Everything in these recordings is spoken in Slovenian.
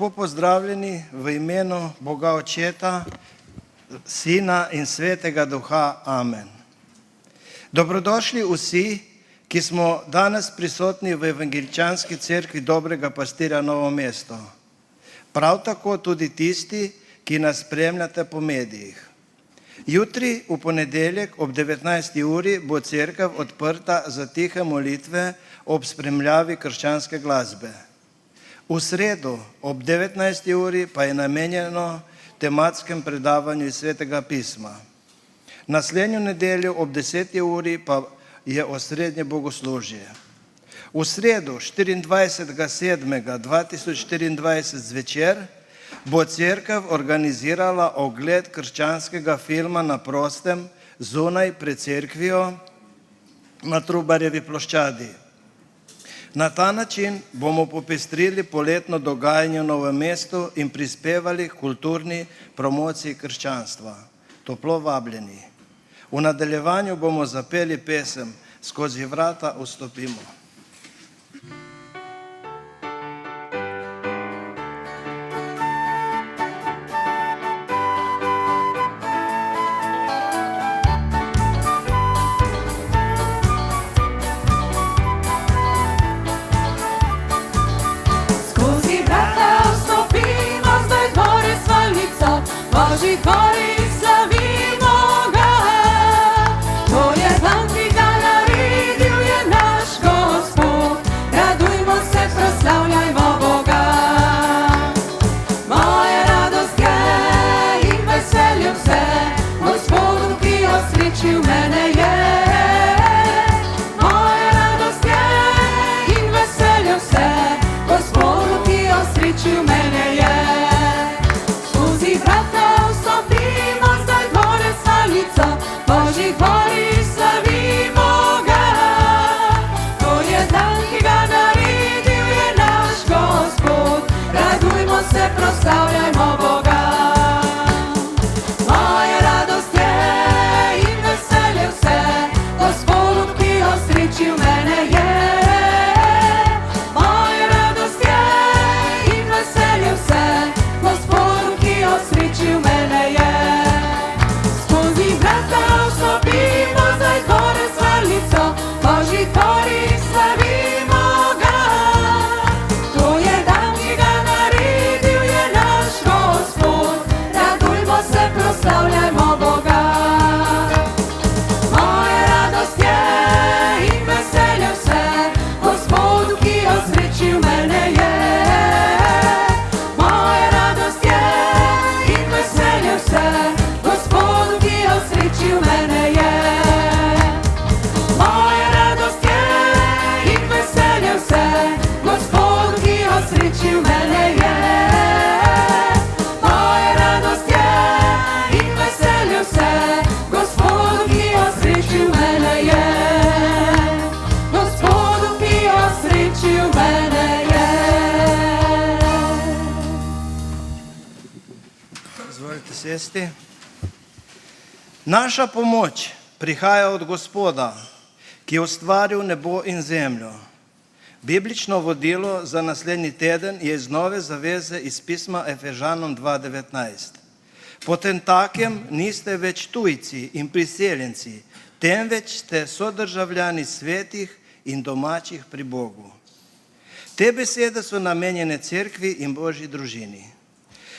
Lepo pozdravljeni v imenu Boga Očeta, Sina in Svetega Duha. Amen. Dobrodošli vsi, ki smo danes prisotni v Evangeličanski cerkvi Dobrega pastirja Novo mesto. Prav tako tudi tisti, ki nas spremljate po medijih. Jutri, v ponedeljek ob 19. uri, bo cerkev odprta za tihe molitve ob spremljavi krščanske glasbe. V sredo ob 19. uri pa je namenjeno tematskem predavanju iz Svetega pisma. Naslednjo nedeljo ob 10. uri pa je osrednje bogoslužje. V sredo 24.7.2024 zvečer bo cerkev organizirala ogled krščanskega filma na prostem zunaj pred cerkvijo na Trubarjevi ploščadi. Na ta način bomo popestrili poletno dogajanje v Novem mestu in prispevali k kulturni promociji krščanstva. Toplo vabljeni. V nadaljevanju bomo zapeli pesem Skozi vrata vstopimo. Božji gori slavimo ga, to je dan, ki ga naredil je naš Gospod. Radujmo se, proslavljajmo Boga. Moja radost je in veselje vse, Gospodu, ki osrečil mene je. Moja radost je in veselje vse, Gospodu, ki osrečil mene je. Skozi vrata Božji gori slavimo ga, to je dan, ki ga naredil je naš Gospod. Radujmo se, proslavljajmo Boga. Moja radost je in veselje vse, Gospodu, ki osrečil mene je. Moja radost je in veselje vse, Gospodu, ki osrečil mene je. Vstopimo zdaj gore svalnico, Božji gori slavimo ga. To je dan, ki ga naredil je naš Gospod. Radujmo se, proslavljajmo Boga. Moja radost je in veselje vse, Gospodu, ki osrečil mene je. Moja radost je in veselje vse, Gospodu, ki osrečil mene je. Moja radost je in veselje vse, Gospodu, ki osrečil mene je. Moja radost je in veselje vse, Gospodu, ki osrečil mene je. Gospodu, ki osrečil mene je. Izvolite sesti. Naša pomoč prihaja od Gospoda, ki je ustvaril nebo in zemljo. Biblično vodilo za naslednji teden je iz Nove zaveze iz pisma Efežanom 2.19. Potemtakem niste več tujci in priseljenci, temveč ste sodržavljani svetih in domačih pri Bogu. Te besede so namenjene cerkvi in Božji družini.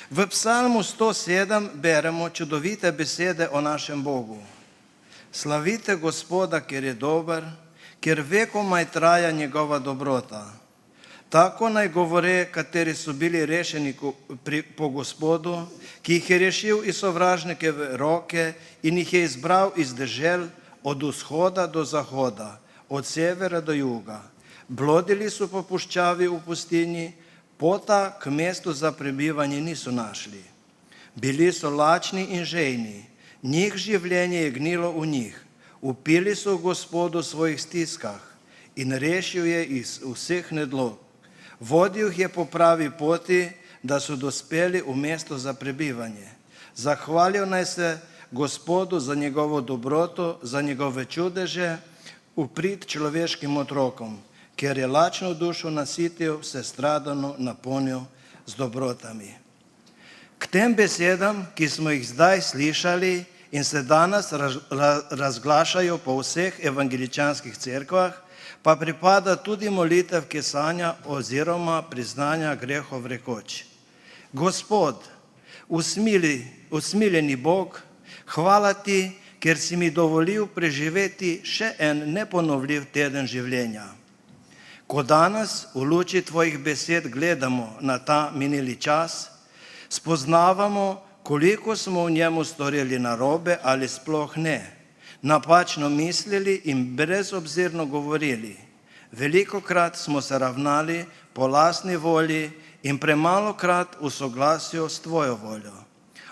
V psalmu 107 beremo čudovite besede o našem Bogu. Slavite Gospoda, ker je dober, ker vekomaj traja njegova dobrota. Tako naj govore, kateri so bili rešeni po Gospodu, ki jih je rešil iz sovražnikove roke in jih je izbral iz dežel od vzhoda do zahoda, od severa do juga. Blodili so po puščavi v pustinji, pota k mestu za prebivanje niso našli. Bili so lačni in žejni, njih življenje je gnilo v njih. Upili so Gospodu v svojih stiskah in rešil je iz vseh nedlog. Vodil jih je po pravi poti, da so dospeli v mesto za prebivanje. Zahvalil naj se Gospodu za njegovo dobroto, za njegove čudeže, v prid človeškim otrokom, ker je lačno dušo nasitil, vse stradano napolnil. z dobrotami. K tem besedam, ki smo jih zdaj slišali in se danes razglašajo po vseh evangeličanskih cerkvah, pa pripada tudi molitev kesanja oziroma priznanja grehov rekoč: Gospod, usmiljeni Bog, hvala ti, ker si mi dovolil preživeti še en neponovljiv teden življenja. Ko danes v luči tvojih besed gledamo na ta minili čas, spoznavamo, koliko smo v njemu storili narobe ali sploh ne, napačno mislili in brezobzirno govorili. Velikokrat smo se ravnali po lastni volji in premalokrat v soglasju s tvojo voljo.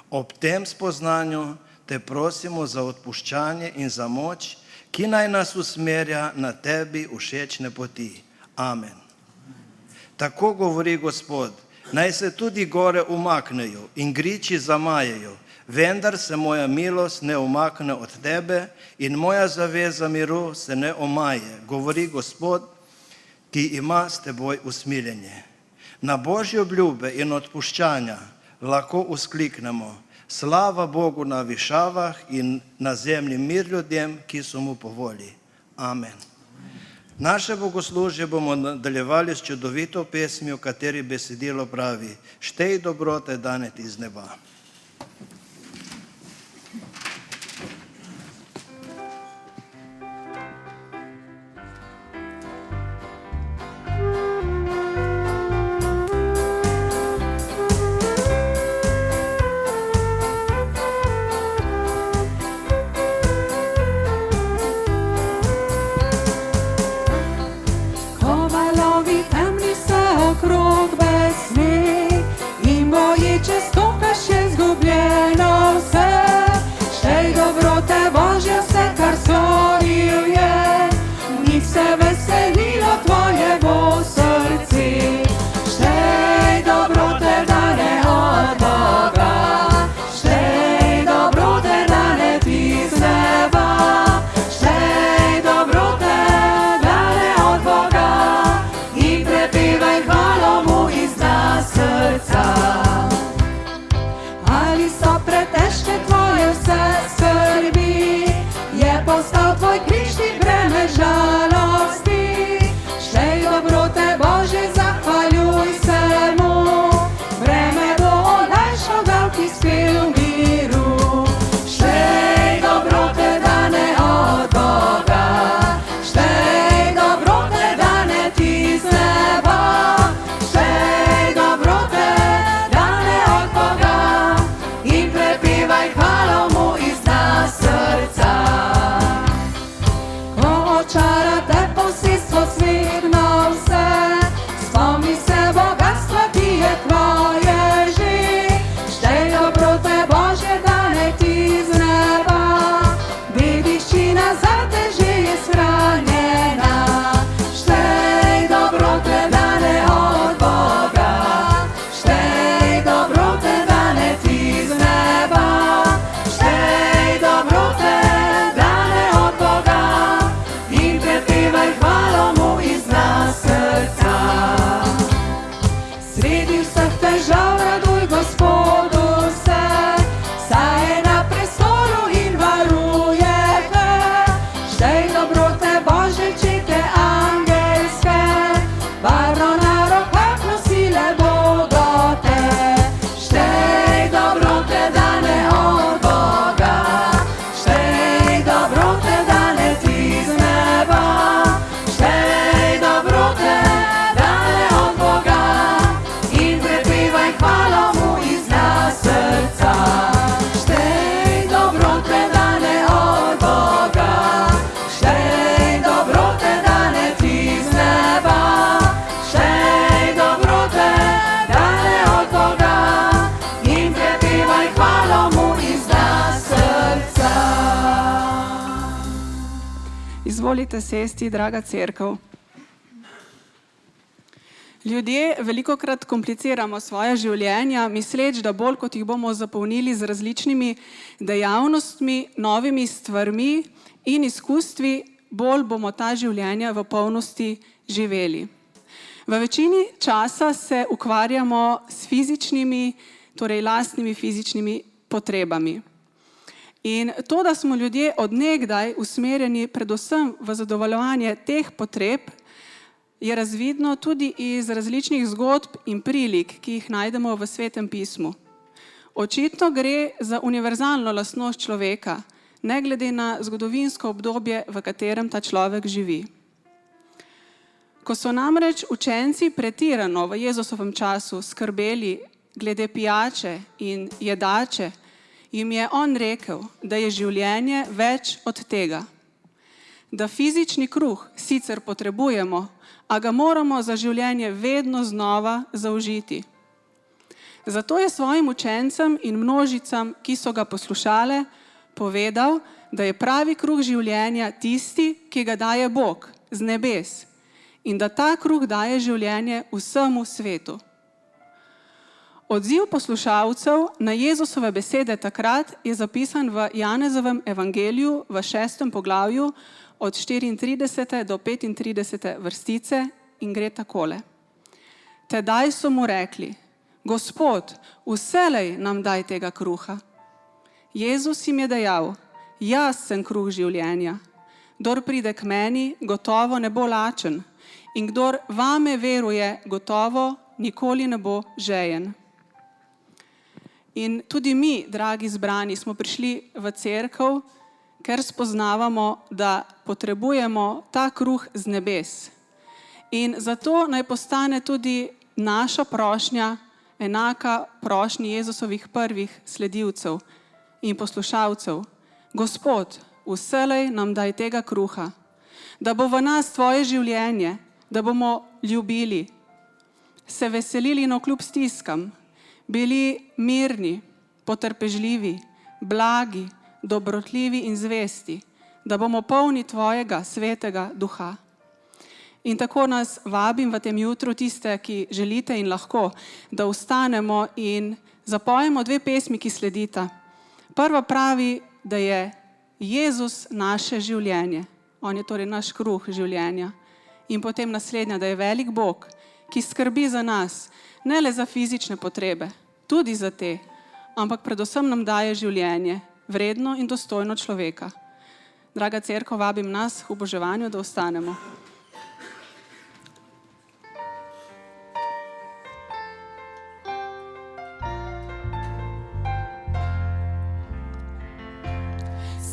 Ob tem spoznanju te prosimo za odpuščanje in za moč, ki naj nas usmerja na tebi všečne poti. Amen. Tako govori Gospod, naj se tudi gore umaknejo in griči zamajejo, vendar se moja milost ne umakne od tebe in moja zaveza miru se ne omaje, govori Gospod, ki ima s teboj usmiljenje. Na Božje obljube in odpuščanja lahko vzkliknemo: slava Bogu na višavah in na zemlji mir ljudem, ki so mu po volji. Amen. Naše bogoslužje bomo nadaljevali s čudovito pesmijo, kateri besedilo pravi: Štej dobrote dane ti z neba. Izvolite sesti, draga cerkev. Ljudje velikokrat kompliciramo svoje življenja, misleč, da bolj kot jih bomo zapolnili z različnimi dejavnostmi, novimi stvarmi in izkustvi, bolj bomo ta življenja v polnosti živeli. V večini časa se ukvarjamo s fizičnimi, torej lastnimi fizičnimi potrebami. In to, da smo ljudje od nekdaj usmerjeni predvsem v zadovoljevanje teh potreb, je razvidno tudi iz različnih zgodb in prilik, ki jih najdemo v Svetem pismu. Očitno gre za univerzalno lastnost človeka, ne glede na zgodovinsko obdobje, v katerem ta človek živi. Ko so namreč učenci pretirano v Jezusovem času skrbeli glede pijače in jedače, jim je on rekel, da je življenje več od tega. Da fizični kruh sicer potrebujemo, a ga moramo za življenje vedno znova zaužiti. Zato je svojim učencem in množicam, ki so ga poslušale, povedal, da je pravi kruh življenja tisti, ki ga daje Bog z nebes in da ta kruh daje življenje vsemu svetu. Odziv poslušalcev na Jezusove besede takrat je zapisan v Janezovem evangeliju v 6. poglavju od 34. do 35. vrstice in gre takole. Tedaj so mu rekli, Gospod, vselej nam daj tega kruha. Jezus jim je dejal, jaz sem kruh življenja. Kdor pride k meni, gotovo ne bo lačen in kdor vame veruje, gotovo nikoli ne bo žejen. In tudi mi, dragi zbrani, smo prišli v cerkev, ker spoznavamo, da potrebujemo ta kruh z nebes. In zato naj postane tudi naša prošnja enaka prošnji Jezusovih prvih sledilcev in poslušalcev. Gospod, vselej nam daj tega kruha, da bo v nas tvoje življenje, da bomo ljubili, se veselili navkljub stiskam, bili mirni, potrpežljivi, blagi, dobrotljivi in zvesti, da bomo polni tvojega svetega duha. In tako nas vabim v tem jutru tiste, ki želite in lahko, da vstanemo in zapojemo 2 pesmi, ki sledita. Prva pravi, da je Jezus naše življenje. On je torej naš kruh življenja. In potem naslednja, da je velik Bog, ki skrbi za nas, ne le za fizične potrebe, tudi za te, ampak predvsem nam daje življenje, vredno in dostojno človeka. Draga cerkev, vabim nas v oboževanju, da vstanemo.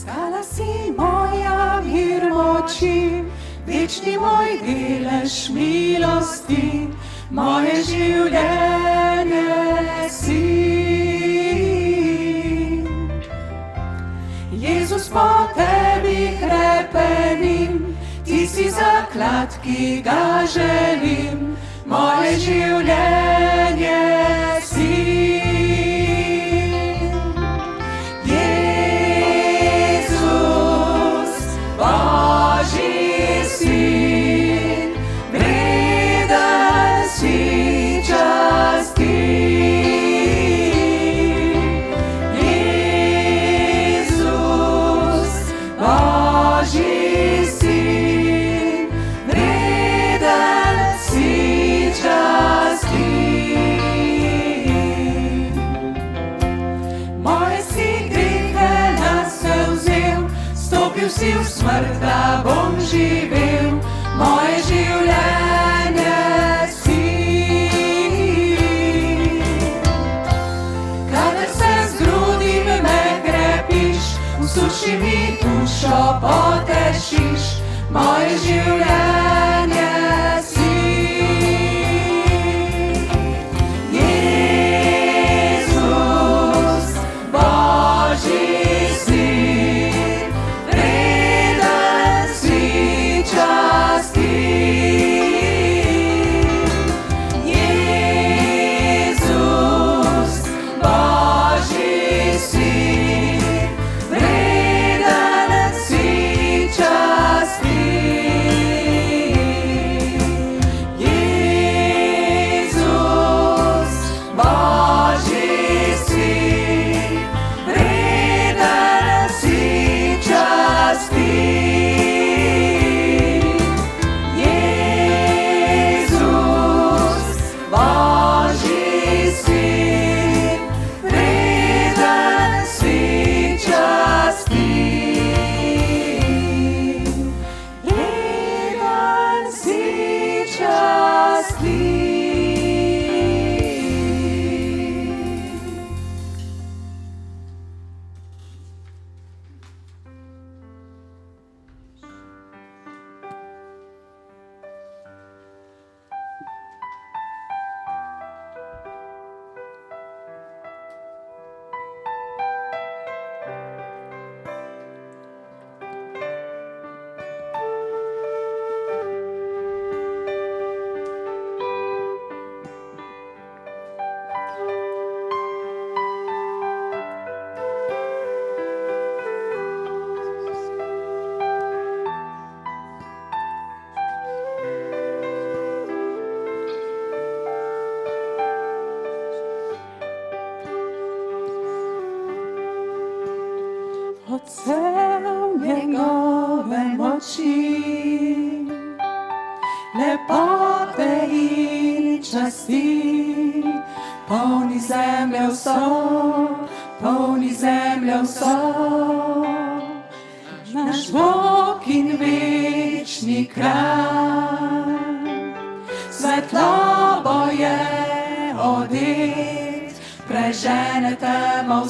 Skala si moja, mir moči, večni moj delež milosti, moje življenje si. Jezus, po tebi hrepenim, ti si zaklad, ki ga želim, moje življenje si. Božji sin, vreden si časti. Jezus, Božji sin, vreden si časti. Moje si grehe nase vzel, stopil si v smrt, da bom živel, moje življenje si. Kadar se zgrudim, me krepiš, v suši mi dušo potešiš, moje življenje si. Jezus, Božji sin, vreden si časti. Jezus, Božji sin, vreden si časti. odsev njegove moči, lepote in časti, polni zemlje vso. Naš Bog in večni kralj, svetlobo je odet, prežene temo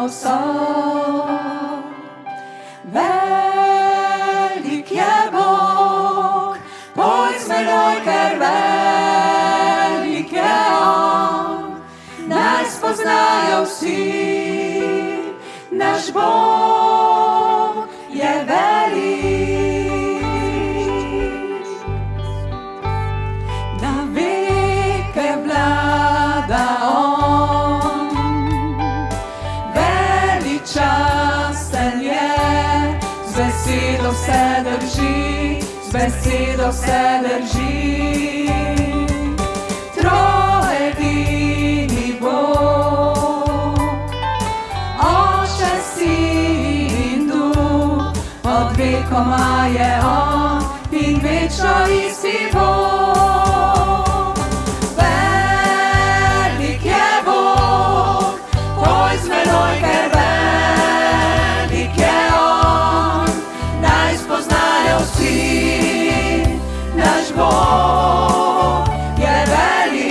vso. Velik je Bog, poj z menoj, ker velik je On, naj spoznajo vsi, naš Bog je velik. Na veke vlada On, veličasten je, z besedo vse drži. Troedini Bog, Oče, Sin in Duh, od vekoma je On in večno isti Bog. Velik je Bog, poj z menoj, ker velik je On, naj spoznajo vsi, naš Bog je velik.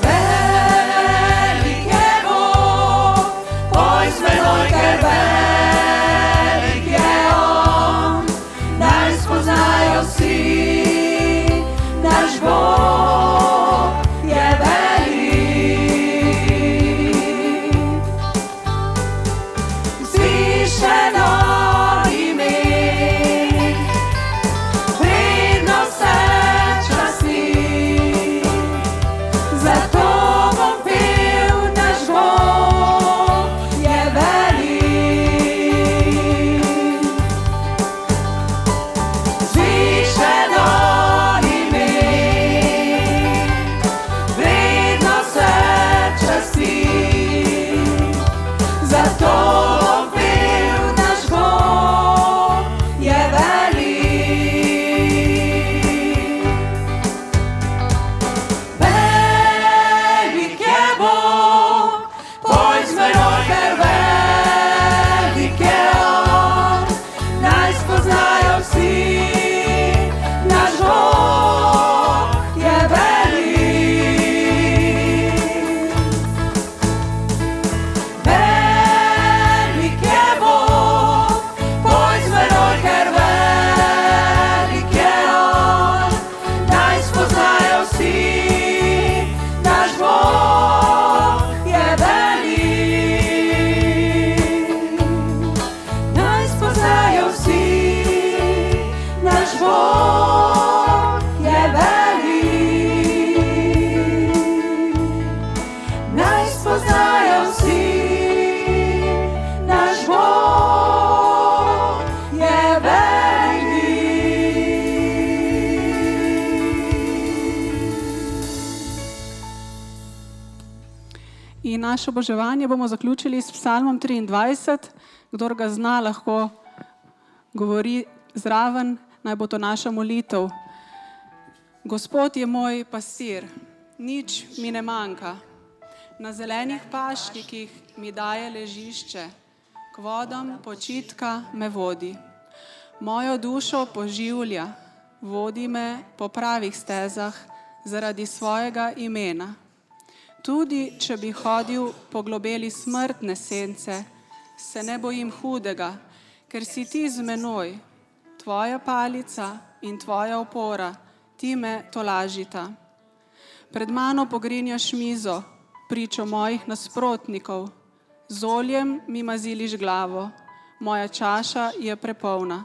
Velik je Bog, poj z menoj, ker velik je On, naj spoznajo vsi, naš Bog je velik. Vzvišeno ime, vredno vse časti, zato bom pel, naš Bog je velik. Vzvišeno ime, vredno vse časti, zato bom pel, naš Bog je velik. Velik je Bog, poj z menoj, ker velik je On, naj spoznajo vsi, naš Bog je velik. Velik je Bog, poj z menoj, ker velik je On, naj spoznajo vsi, naš Bog je velik. Naj spoznajo vsi, naš Bog je velik. Naj spoznajo vsi, naš Bog je velik. In naše oboževanje bomo zaključili s psalmom 23. Kdor ga zna, lahko govori zraven, naj bo to naša molitev. Gospod je moj pastir, nič mi ne manjka. Na zelenih pašnikih mi daje ležišče, k vodam počitka me vodi. Mojo dušo poživlja, vodi me po pravih stezah zaradi svojega imena. Tudi če bi hodil po globeli smrtne sence, se ne bojim hudega, ker si ti z menoj. Tvoja palica in tvoja opora, ti me tolažita. Pred mano pogrinjaš mizo, pričo mojih nasprotnikov. Z oljem mi maziliš glavo, moja čaša je prepolna.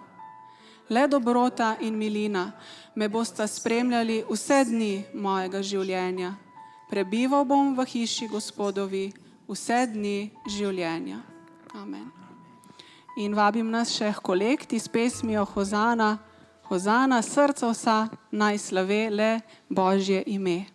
Le dobrota in milina me bosta spremljali vse dni mojega življenja. Prebival bom v hiši Gospodovi vse dni življenja. Amen. In vabim nas še k kolekti s pesmijo Hozana, Hozana, srca vsa, naj slave le Božje ime.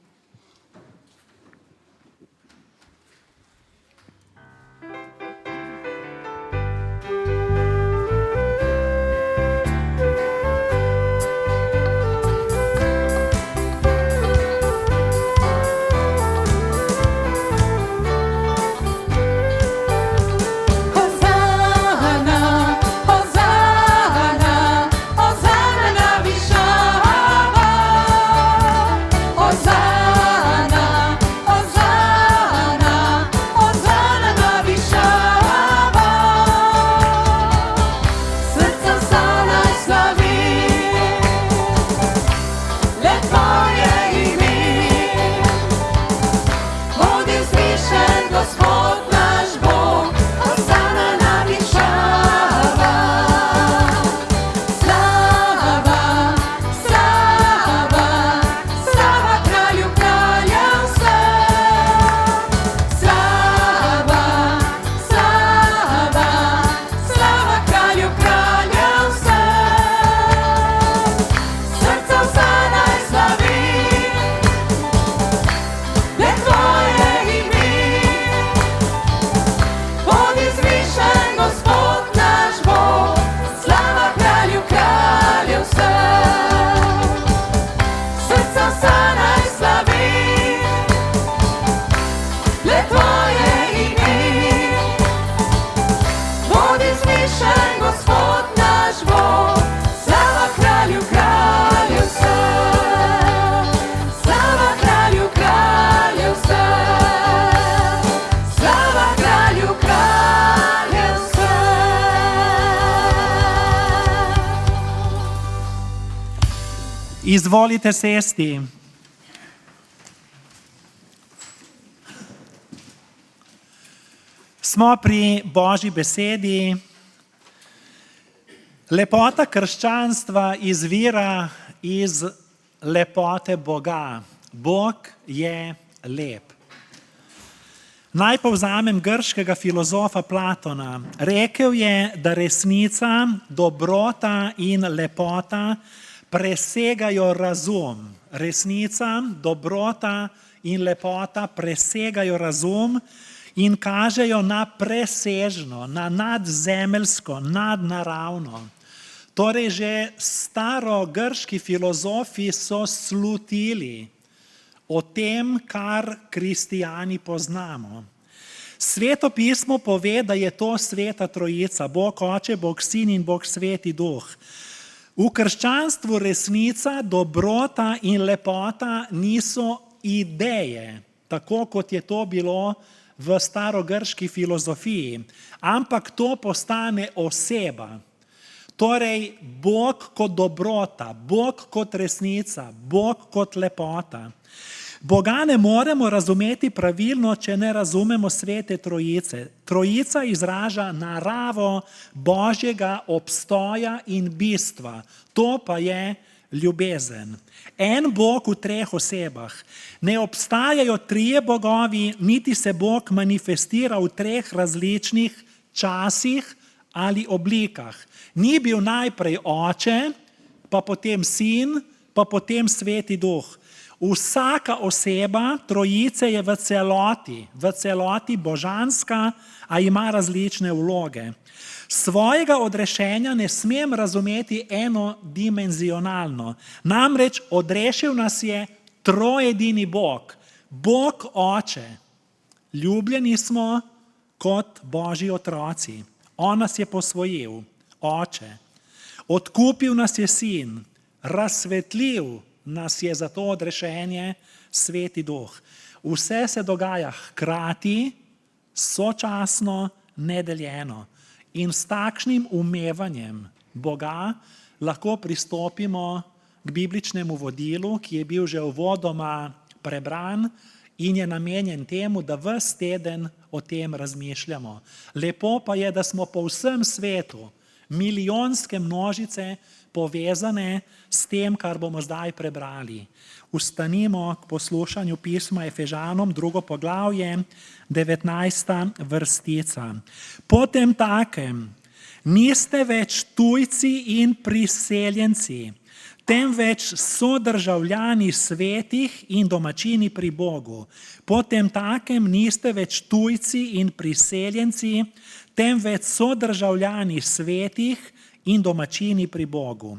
Izvolite sesti. Smo pri Božji besedi. Lepota krščanstva izvira iz lepote Boga. Bog je lep. Naj povzamem grškega filozofa Platona. Rekel je, da resnica, dobrota in lepota presegajo razum. Resnica, dobrota in lepota presegajo razum in kažejo na presežno, na nadzemeljsko, nadnaravno. Torej že starogrški filozofi so slutili o tem, kar kristijani poznamo. Sveto pismo pove, da je to sveta trojica, Bog Oče, Bog Sin in Bog Sveti Duh. V krščanstvu resnica, dobrota in lepota niso ideje, tako kot je to bilo v starogrški filozofiji, ampak to postane oseba. Torej, Bog kot dobrota, Bog kot resnica, Bog kot lepota. Boga ne moremo razumeti pravilno, če ne razumemo svete trojice. Trojica izraža naravo Božjega obstoja in bistva. To pa je ljubezen. En Bog v treh osebah. Ne obstajajo trije bogovi, niti se Bog manifestira v treh različnih časih ali oblikah. Ni bil najprej Oče, pa potem Sin, pa potem Sveti Duh. Vsaka oseba trojice je v celoti božanska, a ima različne vloge. Svojega odrešenja ne smem razumeti enodimenzionalno. Namreč odrešil nas je trojedini Bog, Bog Oče. Ljubljeni smo kot Božji otroci. On nas je posvojil, Oče. Odkupil nas je Sin, razsvetlil nas je za to odrešenje Sveti Duh. Vse se dogaja hkrati, sočasno, nedeljeno. In s takšnim umevanjem Boga lahko pristopimo k bibličnemu vodilu, ki je bil že uvodoma prebran in je namenjen temu, da ves teden o tem razmišljamo. Lepo pa je, da smo po vsem svetu, milijonske množice, povezane s tem, kar bomo zdaj prebrali. Vstanimo k poslušanju pisma Efežanom, 2. poglavje, 19. vrstica. Potem takem niste več tujci in priseljenci, temveč sodržavljani svetih in domačini pri Bogu. Potem takem niste več tujci in priseljenci, temveč sodržavljani svetih in domačini pri Bogu.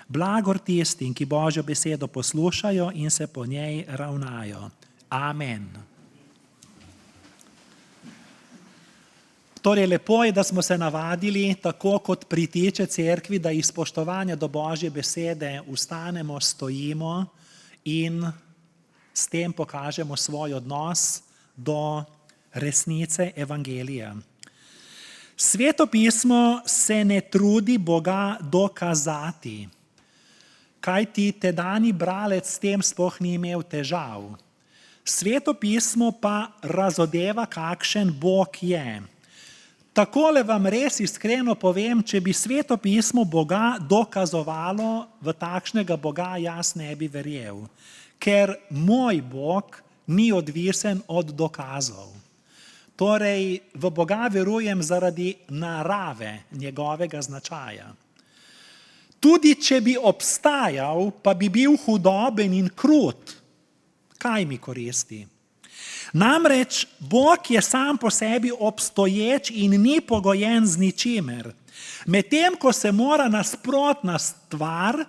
Blagor tistim, ki Božjo besedo poslušajo in se po njej ravnajo. Amen. Torej, lepo je, da smo se navadili, tako kot pritiče cerkvi, da iz spoštovanja do Božje besede vstanemo, stojimo in s tem pokažemo svoj odnos do resnice evangelija. Sveto pismo se ne trudi Boga dokazati, kajti tedajni bralec s tem sploh ni imel težav. Sveto pismo pa razodeva, kakšen Bog je. Takole vam res iskreno povem, če bi Sveto pismo Boga dokazovalo, v takšnega Boga jaz ne bi verjel, ker moj Bog ni odvisen od dokazov. Torej, v Boga verujem zaradi narave njegovega značaja. Tudi če bi obstajal, pa bi bil hudoben in krut, kaj mi koristi? Namreč Bog je sam po sebi obstoječ in ni pogojen z ničimer. Medtem ko se mora nasprotna stvar,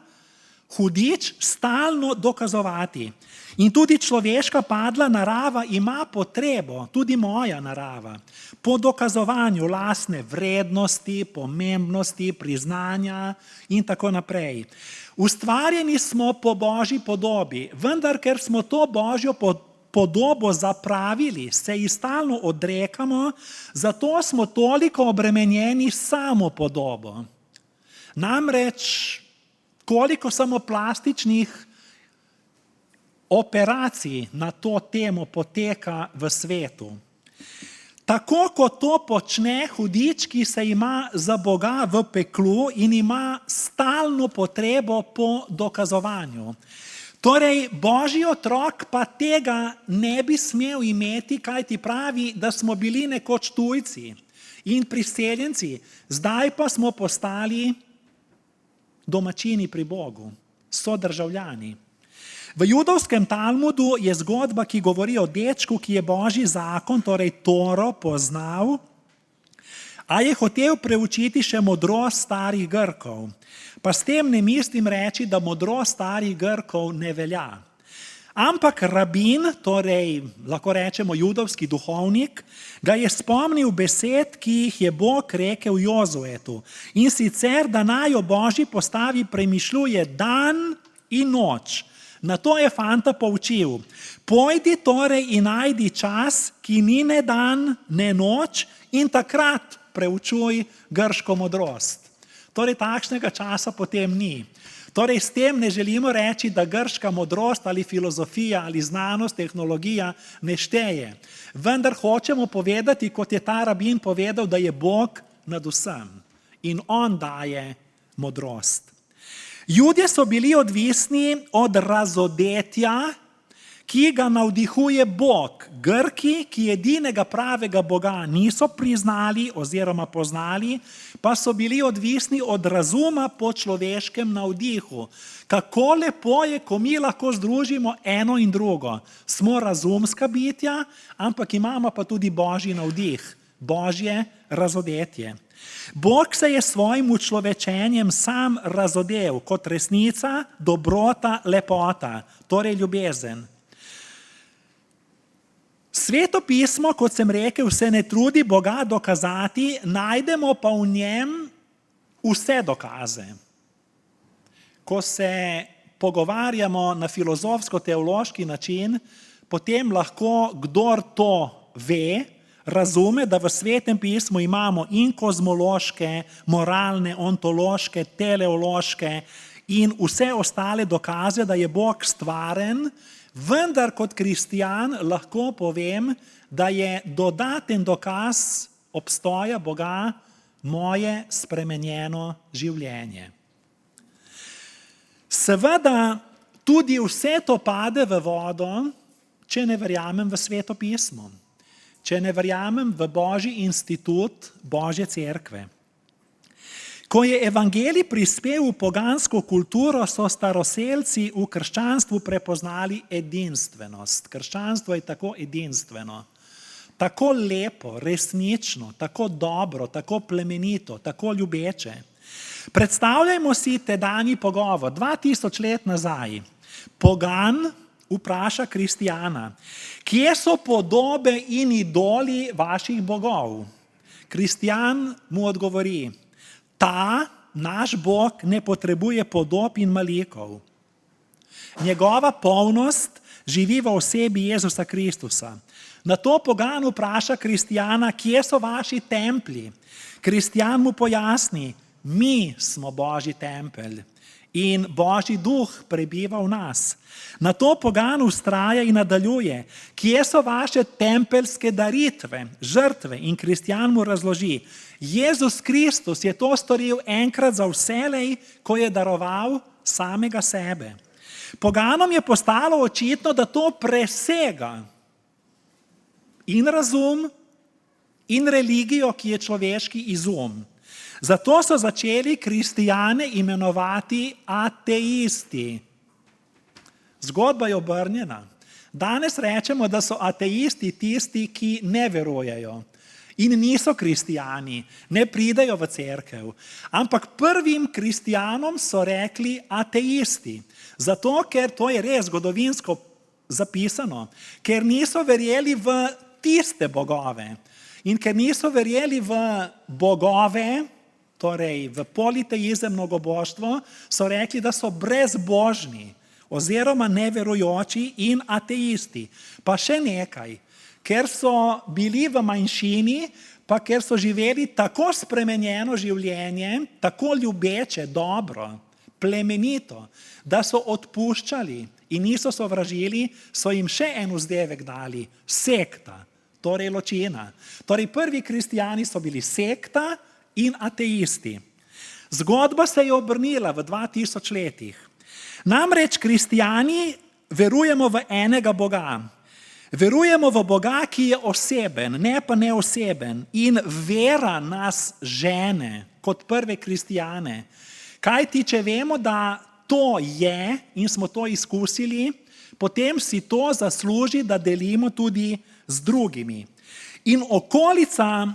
hudič, stalno dokazovati. In tudi človeška padla narava ima potrebo, tudi moja narava, po dokazovanju lastne vrednosti, pomembnosti, priznanja in tako naprej. Ustvarjeni smo po Božji podobi, vendar ker smo to Božjo podobo zapravili, se ji stalno odrekamo, zato smo toliko obremenjeni s samo podobo. Namreč koliko samoplastičnih operacij na to temo poteka v svetu. Tako kot to počne hudič, ki se ima za Boga v peklu in ima stalno potrebo po dokazovanju. Torej, Božji otrok pa tega ne bi smel imeti, kaj ti pravi, da smo bili nekoč tujci in priseljenci, zdaj pa smo postali domačini pri Bogu, sodržavljani. V judovskem Talmudu je zgodba, ki govori o dečku, ki je Božji zakon, torej Toro, poznal, a je hotel preučiti še modrost starih Grkov. Pa s tem ne mislim reči, da modrost starih Grkov ne velja. Ampak rabin, torej lahko rečemo judovski duhovnik, ga je spomnil besed, ki jih je Bog rekel Jozuetu. In sicer, da naj o Božji postavi premišljuje dan in noč. Na to je fanta poučil. Pojdi torej in najdi čas, ki ni ne dan, ne noč, in takrat preučuj grško modrost. Torej, takšnega časa potem ni. Torej, s tem ne želimo reči, da grška modrost ali filozofija ali znanost, tehnologija ne šteje. Vendar hočemo povedati, kot je ta rabin povedal, da je Bog nad vsem in on daje modrost. Judje so bili odvisni od razodetja, ki ga navdihuje Bog. Grki, ki edinega pravega Boga niso priznali oziroma poznali, pa so bili odvisni od razuma po človeškem navdihu. Kako lepo je, ko mi lahko združimo eno in drugo. Smo razumska bitja, ampak imamo pa tudi Božji navdih, Božje razodetje. Bog se je svojim učlovečenjem sam razodel kot resnica, dobrota, lepota, torej ljubezen. Sveto pismo, kot sem rekel, se ne trudi Boga dokazati, najdemo pa v njem vse dokaze. Ko se pogovarjamo na filozofsko-teološki način, potem lahko kdor to ve, razume, da v Svetem pismu imamo in kozmološke, moralne, ontološke, teleološke in vse ostale dokaze, da je Bog stvaren, vendar kot kristjan lahko povem, da je dodaten dokaz obstoja Boga moje spremenjeno življenje. Seveda tudi vse to pade v vodo, če ne verjamem v Sveto pismo. Če ne verjamem v Božji institut, Božje cerkve. Ko je evangelij prispel v pogansko kulturo, so staroselci v krščanstvu prepoznali edinstvenost. Krščanstvo je tako edinstveno, tako lepo, resnično, tako dobro, tako plemenito, tako ljubeče. Predstavljajmo si tedanji pogovor, 2000 let nazaj. Pogan vpraša kristjana, kje so podobe in idoli vaših bogov? Kristjan mu odgovori, ta, naš Bog, ne potrebuje podob in malikov. Njegova polnost živi v osebi Jezusa Kristusa. Na to pogan vpraša kristjana, kje so vaši templji? Kristjan mu pojasni, mi smo Božji tempelj in Božji duh prebiva v nas. Na to pogan vztraja in nadaljuje, kje so vaše tempeljske daritve, žrtve, in kristjan mu razloži, Jezus Kristus je to storil enkrat za vselej, ko je daroval samega sebe. Poganom je postalo očitno, da to presega in razum in religijo, ki je človeški izum. Zato so začeli kristijane imenovati ateisti. Zgodba je obrnjena. Danes rečemo, da so ateisti tisti, ki ne verujejo in niso kristijani, ne pridejo v cerkev. Ampak prvim kristijanom so rekli ateisti. Zato, ker to je res zgodovinsko zapisano, ker niso verjeli v tiste bogove. In ker niso verjeli v bogove, torej v politeizem, mnogoboštvo, so rekli, da so brezbožni oziroma neverujoči in ateisti. Pa še nekaj, ker so bili v manjšini, pa ker so živeli tako spremenjeno življenje, tako ljubeče, dobro, plemenito, da so odpuščali in niso sovražili, so jim še en vzdevek dali, sekta, torej ločina. Torej prvi kristijani so bili sekta in ateisti. Zgodba se je obrnila v 2000 letih. Namreč kristijani verujemo v enega Boga. Verujemo v Boga, ki je oseben, ne pa neoseben. In vera nas žene kot prve kristijane. Kajti, če vemo, da to je in smo to izkusili, potem si to zasluži, da delimo tudi z drugimi. In okolica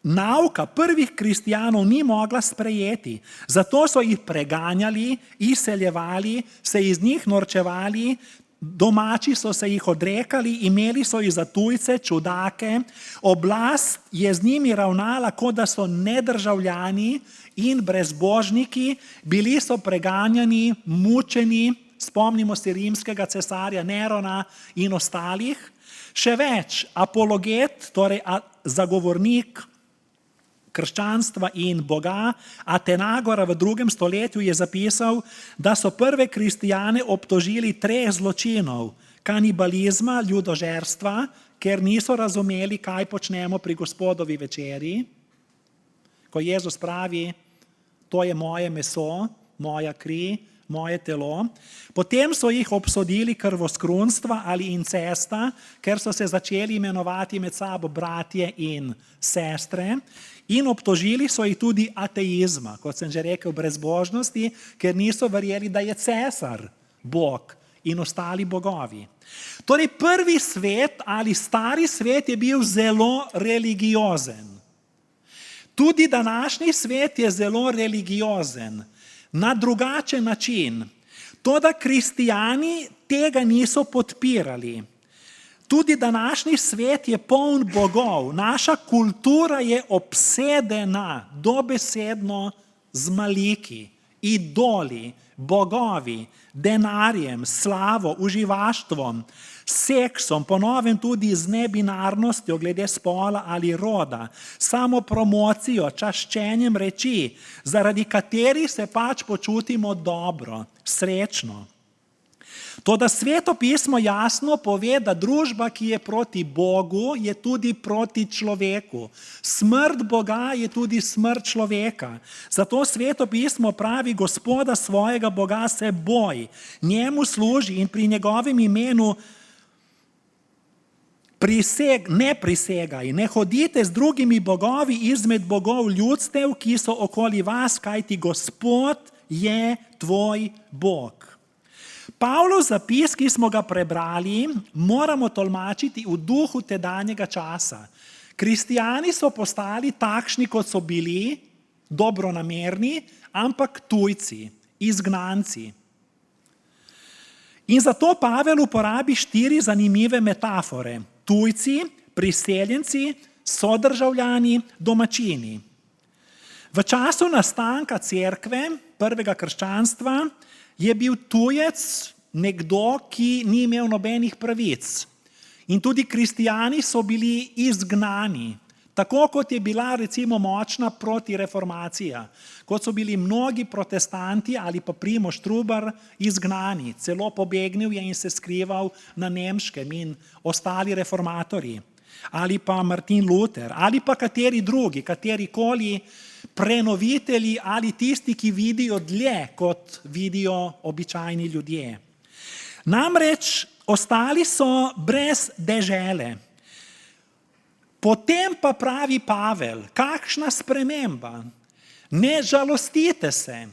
nauka prvih kristijanov ni mogla sprejeti. Zato so jih preganjali, izseljevali, se iz njih norčevali, domači so se jih odrekali, imeli so jih za tujce, čudake, oblast je z njimi ravnala, kot da so nedržavljani in brezbožniki, bili so preganjani, mučeni, spomnimo se rimskega cesarja Nerona in ostalih. Še več, apologet, torej zagovornik krščanstva in Boga, Atenagora v 2. stoletju je zapisal, da so prve kristijane obtožili 3 zločinov: kanibalizma, ljudožerstva, ker niso razumeli, kaj počnemo pri Gospodovi večeri. Ko Jezus pravi, to je moje meso, moja kri, moje telo. Potem so jih obsodili krvoskrunstva ali incesta, ker so se začeli imenovati med sabo bratje in sestre. In obtožili so jih tudi ateizma, kot sem že rekel, brezbožnosti, ker niso verjeli, da je cesar Bog in ostali bogovi. Torej prvi svet ali stari svet je bil zelo religiozen. Tudi današnji svet je zelo religiozen, na drugačen način. Toda kristijani tega niso podpirali. Tudi današnji svet je poln bogov. Naša kultura je obsedena dobesedno z maliki, idoli, bogovi, denarjem, slavo, uživaštvom, seksom, ponovem tudi z nebinarnostjo glede spola ali roda, samopromocijo, čaščenjem reči, zaradi katerih se pač počutimo dobro, srečno. Toda Sveto pismo jasno pove, da družba, ki je proti Bogu, je tudi proti človeku. Smrt Boga je tudi smrt človeka. Zato Sveto pismo pravi, Gospoda svojega Boga se boj, njemu služi in pri njegovem imenu ne prisegaj, ne hodite z drugimi bogovi izmed bogov ljudstev, ki so okoli vas, kajti Gospod je tvoj Bog. Pavlov zapis, ki smo ga prebrali, moramo tolmačiti v duhu tedanjega časa. Kristijani so postali takšni, kot so bili, dobronamerni, ampak tujci, izgnanci. In zato Pavel uporabi 4 zanimive metafore. Tujci, priseljenci, sodržavljani, domačini. V času nastanka cerkve, prvega krščanstva, je bil tujec nekdo, ki ni imel nobenih pravic. In tudi kristijani so bili izgnani, tako kot je bila recimo močna protireformacija, kot so bili mnogi protestanti ali pa Primož Trubar izgnani, celo pobegnil je in se skrival na Nemškem in ostali reformatorji, ali pa Martin Luther, ali pa kateri drugi, katerikoli prenovitelji ali tisti, ki vidijo dlje, kot vidijo običajni ljudje. Namreč ostali so brez dežele. Potem pa pravi Pavel, kakšna sprememba, ne žalostite se,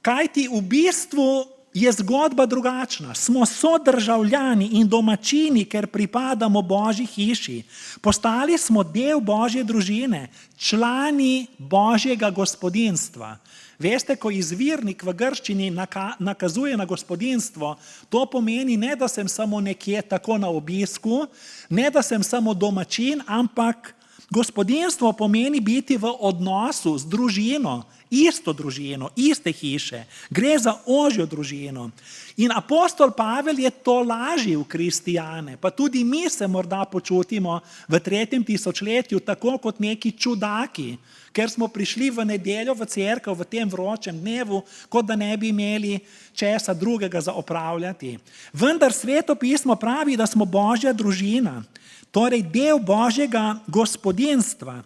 kajti v bistvu je zgodba drugačna. Smo sodržavljani in domačini, ker pripadamo Božji hiši. Postali smo del Božje družine, člani Božjega gospodinjstva. Veste, ko izvirnik v grščini nakazuje na gospodinjstvo, to pomeni ne, da sem samo nekje tako na obisku, ne, da sem samo domačin, ampak gospodinjstvo pomeni biti v odnosu z družino isto družino, iste hiše, gre za ožjo družino. In apostol Pavel je to lažil kristijane, pa tudi mi se morda počutimo v 3. tisočletju tako kot neki čudaki, ker smo prišli v nedeljo v cerkev v tem vročem dnevu, kot da ne bi imeli česa drugega za opravljati. Vendar Sveto pismo pravi, da smo Božja družina, torej del Božjega gospodinstva.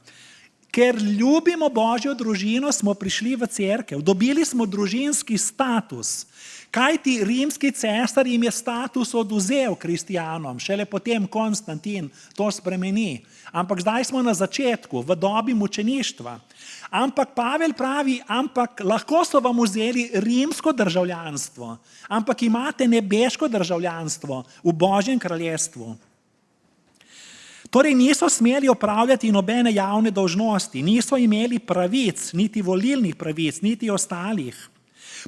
Ker ljubimo Božjo družino, smo prišli v cerkev, dobili smo družinski status. Kajti rimski cesar jim je status oduzel kristijanom, šele potem Konstantin to spremeni. Ampak zdaj smo na začetku, v dobi mučeništva. Ampak Pavel pravi, ampak lahko so vam vzeli rimsko državljanstvo, ampak imate nebeško državljanstvo v Božjem kraljestvu. Torej niso smeli opravljati nobene javne dolžnosti, niso imeli pravic, niti volilnih pravic, niti ostalih.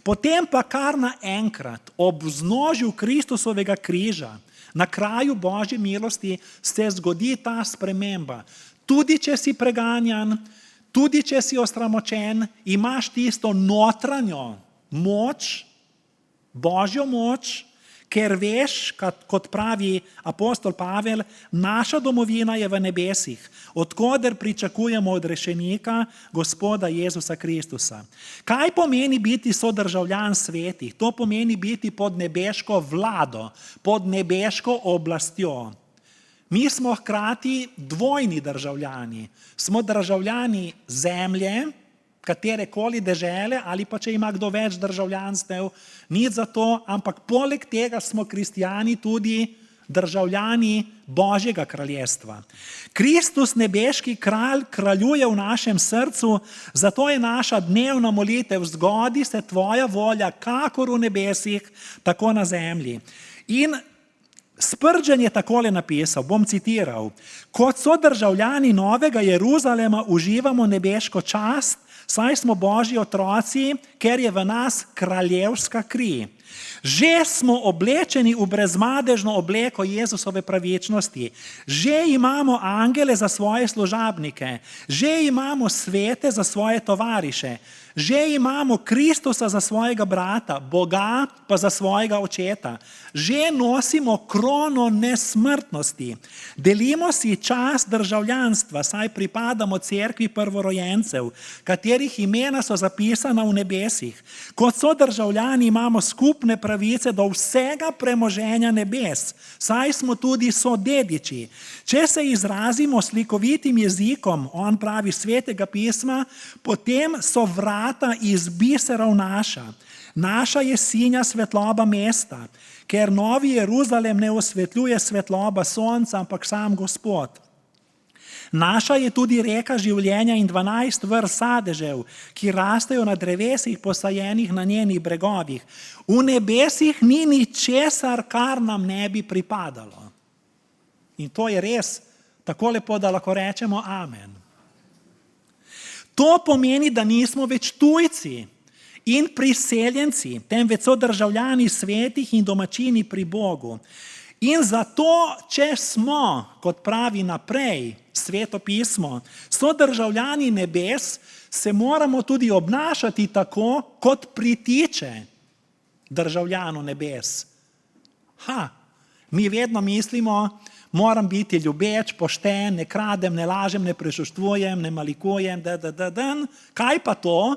Potem pa kar naenkrat ob vznožju Kristusovega križa, na kraju Božje milosti se zgodi ta sprememba. Tudi če si preganjan, tudi če si osramočen, imaš tisto notranjo moč, Božjo moč, ker veš, kot pravi apostol Pavel, naša domovina je v nebesih, odkoder pričakujemo odrešenika, Gospoda Jezusa Kristusa. Kaj pomeni biti sodržavljan svetih? To pomeni biti pod nebeško vlado, pod nebeško oblastjo. Mi smo hkrati dvojni državljani. Smo državljani zemlje, katerekoli dežele, ali pa če ima kdo več državljanstev, nič za to, ampak poleg tega smo kristijani tudi državljani Božjega kraljestva. Kristus, nebeški kralj, kraljuje v našem srcu, zato je naša dnevna molitev: zgodi se tvoja volja, kakor v nebesih, tako na zemlji. In Spurgeon je takole napisal, bom citiral: kot so državljani Novega Jeruzalema uživamo nebeško čast, saj smo Božji otroci, ker je v nas kraljevska kri. Že smo oblečeni v brezmadežno obleko Jezusove pravičnosti, že imamo angele za svoje služabnike, že imamo svete za svoje tovariše, že imamo Kristusa za svojega brata, Boga pa za svojega očeta, že nosimo krono nesmrtnosti, delimo si čast državljanstva, saj pripadamo cerkvi prvorojencev, katerih imena so zapisana v nebesih. Kot so državljani imamo skupne pravice do vsega premoženja nebes, saj smo tudi sodediči. Če se izrazimo slikovitim jezikom, on pravi Svetega pisma, potem so vrata iz biserov naša. Naša je sinja svetloba mesta, ker Novi Jeruzalem ne osvetljuje svetloba sonca, ampak sam Gospod. Naša je tudi reka življenja in 12 vrst sadežev, ki rastejo na drevesih posajenih na njenih bregovih. V nebesih ni ničesar, kar nam ne bi pripadalo. In to je res tako lepo, da lahko rečemo amen. To pomeni, da nismo več tujci in priseljenci, temveč so državljani svetih in domačini pri Bogu. In zato, če smo, kot pravi naprej Sveto pismo, so državljani nebes, se moramo tudi obnašati tako, kot pritiče državljanu nebes. Mi vedno mislimo, moram biti ljubeč, pošten, ne kradem, ne lažem, ne prešuštvujem, ne malikujem, Kaj pa to?